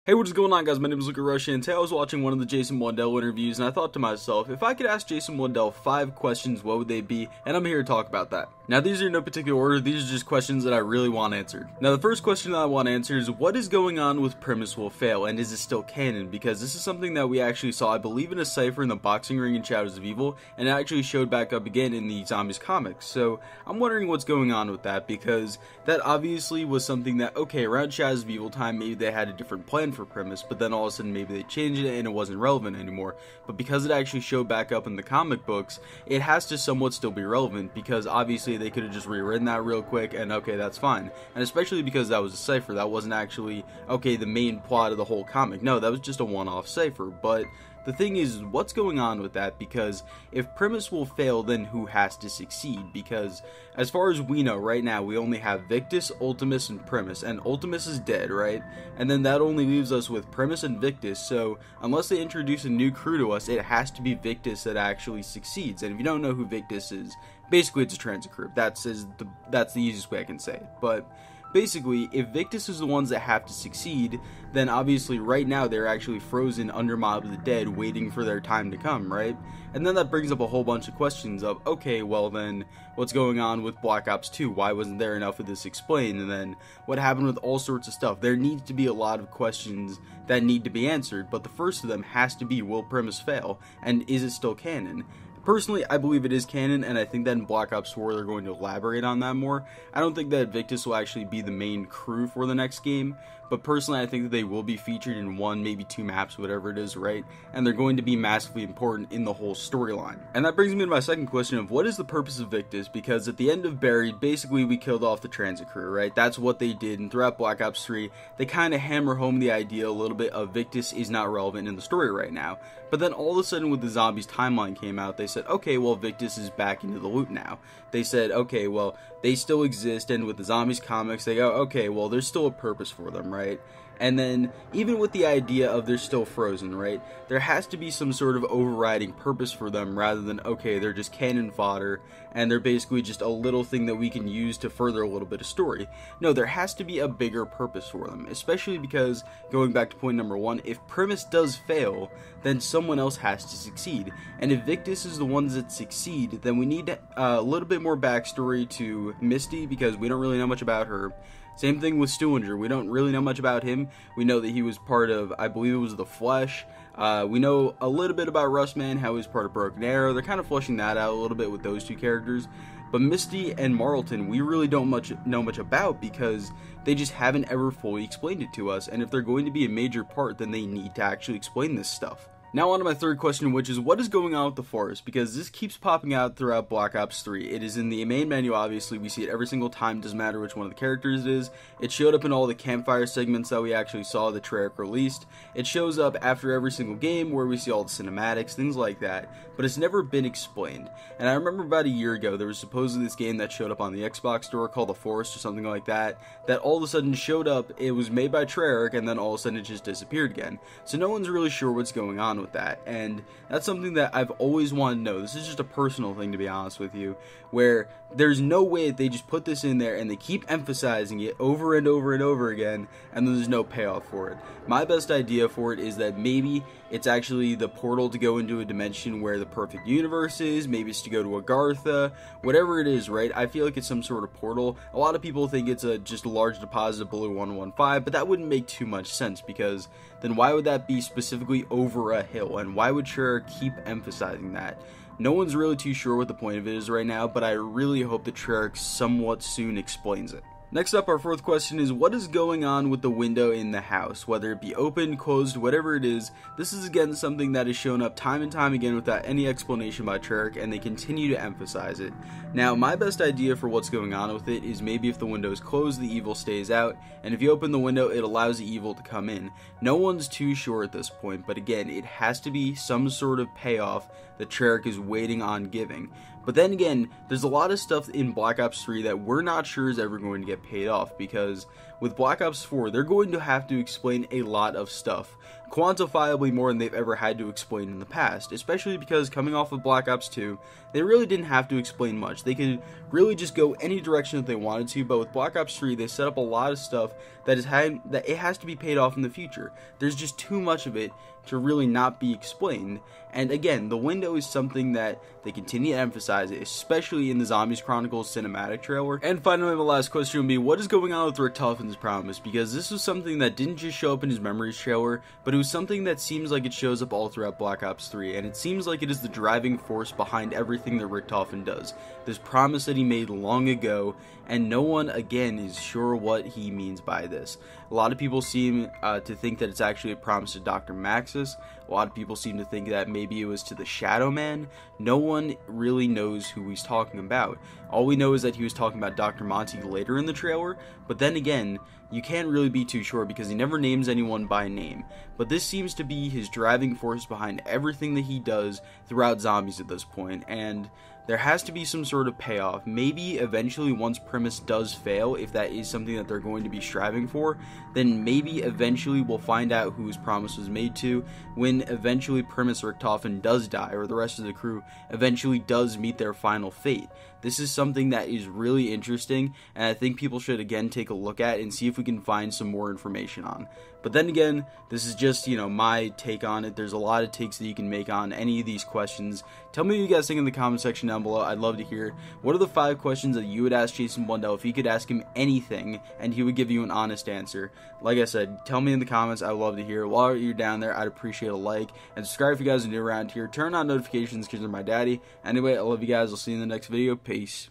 Hey, what is going on, guys? My name is Luca Russia, and today I was watching one of the Jason Blundell interviews, and I thought to myself, if I could ask Jason Blundell 5 questions, what would they be? And I'm here to talk about that. Now, these are in no particular order, these are just questions that I really want answered. Now, the first question that I want answered is, what is going on with Primus Will Fail, and is it still canon? Because this is something that we actually saw, I believe, in a cipher in the Boxing Ring in Shadows of Evil, and it actually showed back up again in the Zombies comics. So, I'm wondering what's going on with that, because that obviously was something that, okay, around Shadows of Evil time, maybe they had a different plan for Primus, but then all of a sudden maybe they changed it and it wasn't relevant anymore. But because it actually showed back up in the comic books, it has to somewhat still be relevant, because obviously they could have just rewritten that real quick and okay, that's fine. And especially because that was a cipher, that wasn't actually, okay, the main plot of the whole comic. No, that was just a one-off cipher. But the thing is, what's going on with that? Because if Primus will fail, then who has to succeed? Because as far as we know right now, we only have Victus, Ultimus, and Primus, and Ultimus is dead, right? And then that only leaves us with Primus and Victus, so unless they introduce a new crew to us, it has to be Victus that actually succeeds. And if you don't know who Victus is, basically it's a transit crew. That's the easiest way I can say it. But basically, if Victus is the ones that have to succeed, then obviously right now they're actually frozen under Mob of the Dead waiting for their time to come, right? And then that brings up a whole bunch of questions of, okay, well then, what's going on with Black Ops 2? Why wasn't there enough of this explained? And then, what happened with all sorts of stuff? There needs to be a lot of questions that need to be answered, but the first of them has to be, will Primus fail? And is it still canon? Personally, I believe it is canon, and I think that in Black Ops 4 they're going to elaborate on that more. I don't think that Victus will actually be the main crew for the next game, but personally I think that they will be featured in 1, maybe 2 maps, whatever it is, right? And they're going to be massively important in the whole storyline. And that brings me to my second question of, what is the purpose of Victus? Because at the end of Buried, basically we killed off the transit crew, right? That's what they did, and throughout Black Ops 3, they kind of hammer home the idea a little bit of Victus is not relevant in the story right now. But then all of a sudden when the Zombies timeline came out, they said, okay, well, Victus is back into the loop now. They said, okay, well, they still exist, and with the Zombies comics, they go, okay, well, there's still a purpose for them, right? And then, even with the idea of they're still frozen, right, there has to be some sort of overriding purpose for them rather than, okay, they're just cannon fodder, and they're basically just a little thing that we can use to further a little bit of story. No, there has to be a bigger purpose for them, especially because, going back to point number 1, if Primus does fail, then someone else has to succeed. And if Victus is the ones that succeed, then we need a little bit more backstory to Misty, because we don't really know much about her. Same thing with Stuhlinger. We don't really know much about him. We know that he was part of, I believe it was The Flesh. We know a little bit about Rustman, how he was part of Broken Arrow. They're kind of fleshing that out a little bit with those 2 characters. But Misty and Marlton, we really don't know much about, because they just haven't ever fully explained it to us. And if they're going to be a major part, then they need to actually explain this stuff. Now on to my third question, which is, what is going on with the Forest? Because this keeps popping out throughout Black Ops 3. It is in the main menu, obviously. We see it every single time, doesn't matter which one of the characters it is. It showed up in all the campfire segments that we actually saw the Treyarch released. It shows up after every single game where we see all the cinematics, things like that. But it's never been explained. And I remember about a year ago, there was supposedly this game that showed up on the Xbox store called The Forest or something like that, that all of a sudden showed up. It was made by Treyarch, and then all of a sudden it just disappeared again. So no one's really sure what's going on with that, and that's something that I've always wanted to know. This is just a personal thing, to be honest with you, where there's no way that they just put this in there and they keep emphasizing it over and over and over again, and then there's no payoff for it. My best idea for it is that maybe it's actually the portal to go into a dimension where the perfect universe is, maybe it's to go to Agartha, whatever it is, right? I feel like it's some sort of portal. A lot of people think it's just a large deposit of Blue 115, but that wouldn't make too much sense, because then why would that be specifically over a hill, and why would Treyarch keep emphasizing that? No one's really too sure what the point of it is right now, but I really hope that Treyarch somewhat soon explains it. Next up, our fourth question is, what is going on with the window in the house? Whether it be open, closed, whatever it is, this is again something that has shown up time and time again without any explanation by Treyarch, and they continue to emphasize it. Now, my best idea for what's going on with it is maybe if the window is closed, the evil stays out, and if you open the window, it allows the evil to come in. No one's too sure at this point, but again, it has to be some sort of payoff that Treyarch is waiting on giving. But then again, there's a lot of stuff in Black Ops 3 that we're not sure is ever going to get paid off, because with Black Ops 4, they're going to have to explain a lot of stuff, quantifiably more than they've ever had to explain in the past, especially because coming off of Black Ops 2, they really didn't have to explain much. They could really just go any direction that they wanted to, but with Black Ops 3, they set up a lot of stuff that it has to be paid off in the future. There's just too much of it to really not be explained. And again, the window is something that they continue to emphasize, especially in the Zombies Chronicles cinematic trailer. And finally, my last question would be, what is going on with Richtofen's promise? Because this was something that didn't just show up in his Memories trailer, but it was something that seems like it shows up all throughout Black Ops 3, and it seems like it is the driving force behind everything that Richtofen does. This promise that he made long ago, and no one, again, is sure what he means by this. A lot of people seem to think that it's actually a promise to Dr. Maxis. A lot of people seem to think that maybe it was to the Shadow Man. No one really knows who he's talking about. All we know is that he was talking about Dr. Monty later in the trailer, but then again, you can't really be too sure because he never names anyone by name. But this seems to be his driving force behind everything that he does throughout Zombies at this point, and there has to be some sort of payoff. Maybe eventually, once Primus does fail, if that is something that they're going to be striving for, then maybe eventually we'll find out who his promise was made to when eventually Primus Richtofen does die, or the rest of the crew eventually does meet their final fate. This is something that is really interesting, and I think people should again take a look at and see if we can find some more information on. But then again, this is just, my take on it. There's a lot of takes that you can make on any of these questions. Tell me what you guys think in the comment section down below. I'd love to hear. What are the 5 questions that you would ask Jason Blundell if you could ask him anything and he would give you an honest answer? Like I said, tell me in the comments. I'd love to hear. While you're down there, I'd appreciate a like. And subscribe if you guys are new around here. Turn on notifications because you're my daddy. Anyway, I love you guys. I'll see you in the next video. Peace.